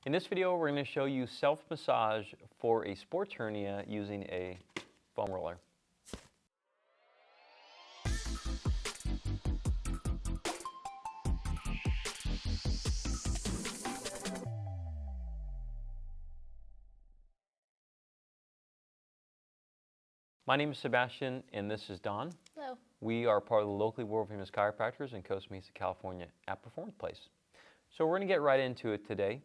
In this video, we're going to show you self-massage for a sports hernia using a foam roller. My name is Sebastian, and this is Don. Hello. We are part of the locally world-famous chiropractors in Costa Mesa, California at Performance Place. So we're going to get right into it today.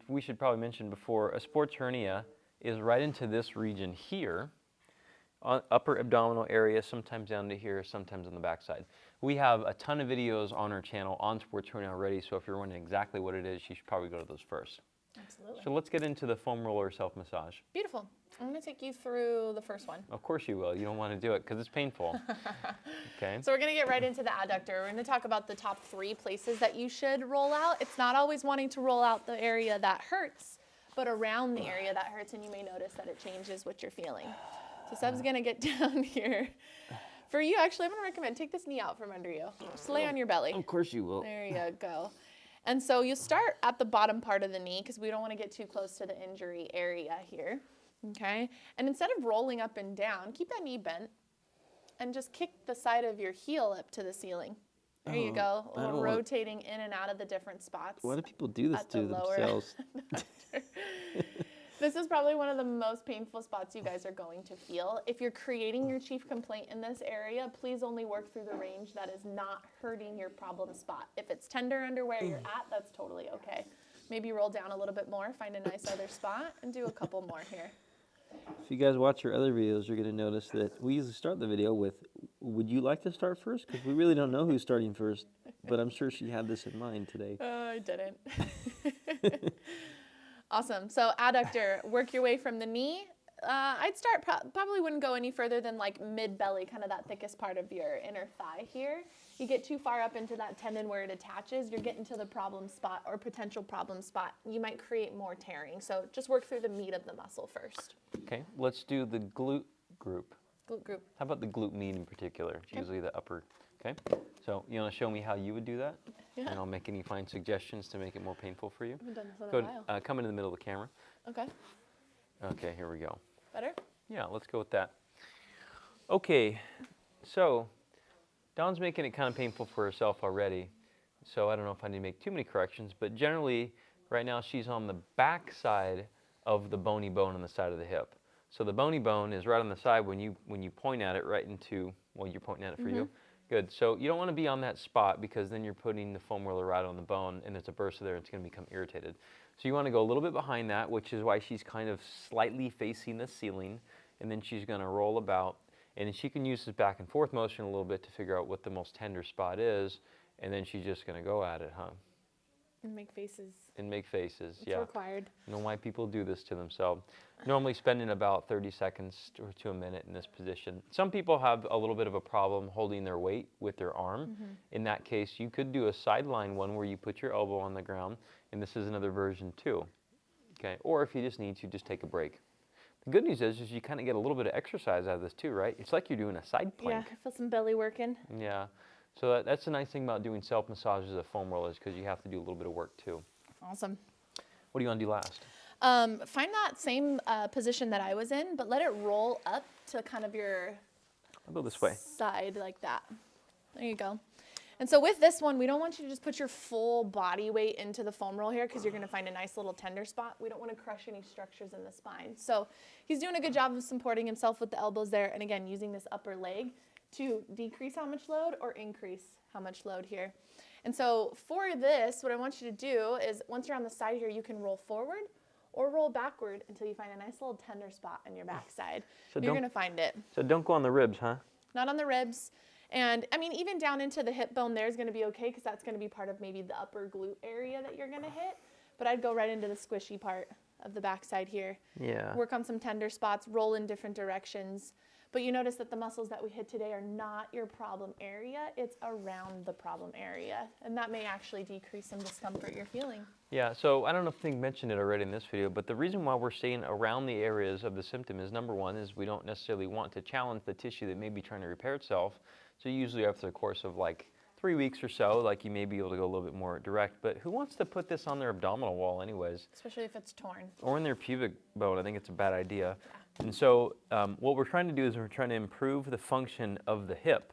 We should probably mention before, a sports hernia is right into this region here, upper abdominal area, sometimes down to here, sometimes on the backside. We have a ton of videos on our channel on sports hernia already, so if you're wondering exactly what it is, you should probably go to those first. Absolutely. So let's get into the foam roller self-massage. Beautiful. I'm going to take you through the first one. Of course you will. You don't want to do it because it's painful. Okay. So we're going to get right into the adductor. We're going to talk about the top 3 places that you should roll out. It's not always wanting to roll out the area that hurts, but around the area that hurts, and you may notice that it changes what you're feeling. So Seb's going to get down here. For you, actually, I'm going to recommend take this knee out from under you. Just lay on your belly. Of course you will. There you go. And so you start at the bottom part of the knee because we don't want to get too close to the injury area here. Okay, and instead of rolling up and down, keep that knee bent and just kick the side of your heel up to the ceiling. There you go, rotating in and out of the different spots. Why do people do this to themselves? This is probably one of the most painful spots you guys are going to feel. If you're creating your chief complaint in this area, please only work through the range that is not hurting your problem spot. If it's tender under where you're at, that's totally okay. Maybe roll down a little bit more, find a nice other spot, and do a couple more here. If you guys watch your other videos, you're going to notice that we usually start the video with, would you like to start first? Because we really don't know who's starting first, but I'm sure she had this in mind today. I didn't. Awesome. So adductor, work your way from the knee. I'd start, probably wouldn't go any further than like mid-belly, kind of that thickest part of your inner thigh here. You get too far up into that tendon where it attaches, you're getting to the problem spot or potential problem spot. You might create more tearing. So just work through the meat of the muscle first. Okay, let's do the glute group. Glute group. How about the glute med in particular? It's usually the upper. Okay, so you want to show me how you would do that? Yeah. And I'll make any fine suggestions to make it more painful for you. I haven't done this in Go a while. ahead, come into the middle of the camera. Okay. Okay, here we go. Better? Yeah, let's go with that. Okay, so Dawn's making it kind of painful for herself already, so I don't know if I need to make too many corrections, but generally, right now she's on the back side of the bony bone on the side of the hip. So the bony bone is right on the side when you point at it right into, well, you're pointing at it for you. Good, so you don't want to be on that spot because then you're putting the foam roller right on the bone and there's a bursa there, it's going to become irritated. So you want to go a little bit behind that, which is why she's kind of slightly facing the ceiling, and then she's going to roll about, and she can use this back and forth motion a little bit to figure out what the most tender spot is, and then she's just going to go at it, huh? And make faces. And make faces, It's yeah. required. I don't know why people do this to themselves. Normally spending about 30 seconds to a minute in this position. Some people have a little bit of a problem holding their weight with their arm. In that case, you could do a sideline one where you put your elbow on the ground, and this is another version too. Okay, or if you just need to, just take a break. The good news is you kind of get a little bit of exercise out of this too, right? It's like you're doing a side plank. Yeah, I feel some belly working. Yeah, so that's the nice thing about doing self-massages of foam rollers because you have to do a little bit of work too. Awesome. What do you want to do last? Find that same position that I was in, but let it roll up to kind of your I'll go this way. side like that. There you go. And so with this one, we don't want you to just put your full body weight into the foam roll here because you're going to find a nice little tender spot. We don't want to crush any structures in the spine. So he's doing a good job of supporting himself with the elbows there, and again, using this upper leg to decrease how much load or increase how much load here. And so for this, what I want you to do is once you're on the side here, you can roll forward or roll backward until you find a nice little tender spot on your backside. So you're going to find it. So don't go on the ribs, huh? Not on the ribs. And I mean, even down into the hip bone there is going to be okay because that's going to be part of maybe the upper glute area that you're going to hit. But I'd go right into the squishy part of the backside here. Yeah. Work on some tender spots, roll in different directions. But you notice that the muscles that we hit today are not your problem area, it's around the problem area. And that may actually decrease some discomfort you're feeling. Yeah, so I don't know if Thing mentioned it already in this video, but the reason why we're staying around the areas of the symptom is number one is we don't necessarily want to challenge the tissue that may be trying to repair itself. So usually after the course of like 3 weeks or so, like you may be able to go a little bit more direct, but who wants to put this on their abdominal wall anyways? Especially if it's torn. Or in their pubic bone. I think it's a bad idea. And so what we're trying to do is we're trying to improve the function of the hip,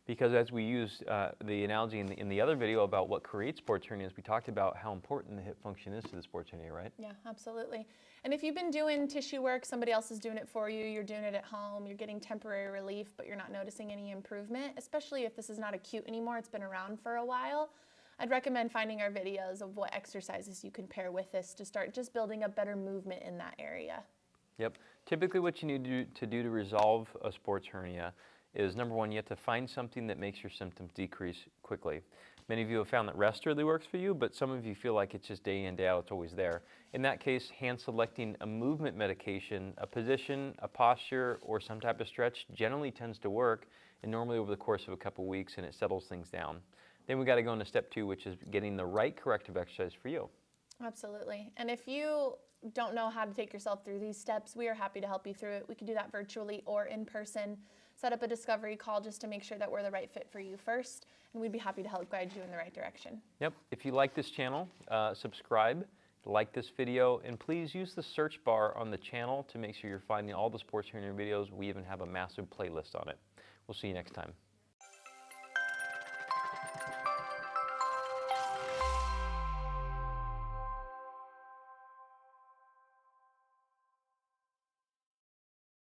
because as we used the analogy in the other video about what creates sports hernias, we talked about how important the hip function is to the sports hernia, right? Yeah, absolutely. And if you've been doing tissue work, somebody else is doing it for you, you're doing it at home, you're getting temporary relief, but you're not noticing any improvement, especially if this is not acute anymore, it's been around for a while, I'd recommend finding our videos of what exercises you can pair with this to start just building up better movement in that area. Yep. Typically what you need to do to resolve a sports hernia is, number one, you have to find something that makes your symptoms decrease quickly. Many of you have found that rest really works for you, but some of you feel like it's just day in, day out, it's always there. In that case, hand selecting a movement medication, a position, a posture, or some type of stretch generally tends to work, and normally over the course of a couple weeks, and it settles things down. Then we got to go into step 2, which is getting the right corrective exercise for you. Absolutely. And if you don't know how to take yourself through these steps, we are happy to help you through it. We can do that virtually or in person. Set up a discovery call just to make sure that we're the right fit for you first, and we'd be happy to help guide you in the right direction. Yep. If you like this channel, subscribe, like this video, and please use the search bar on the channel to make sure you're finding all the sports hernia videos. We even have a massive playlist on it. We'll see you next time.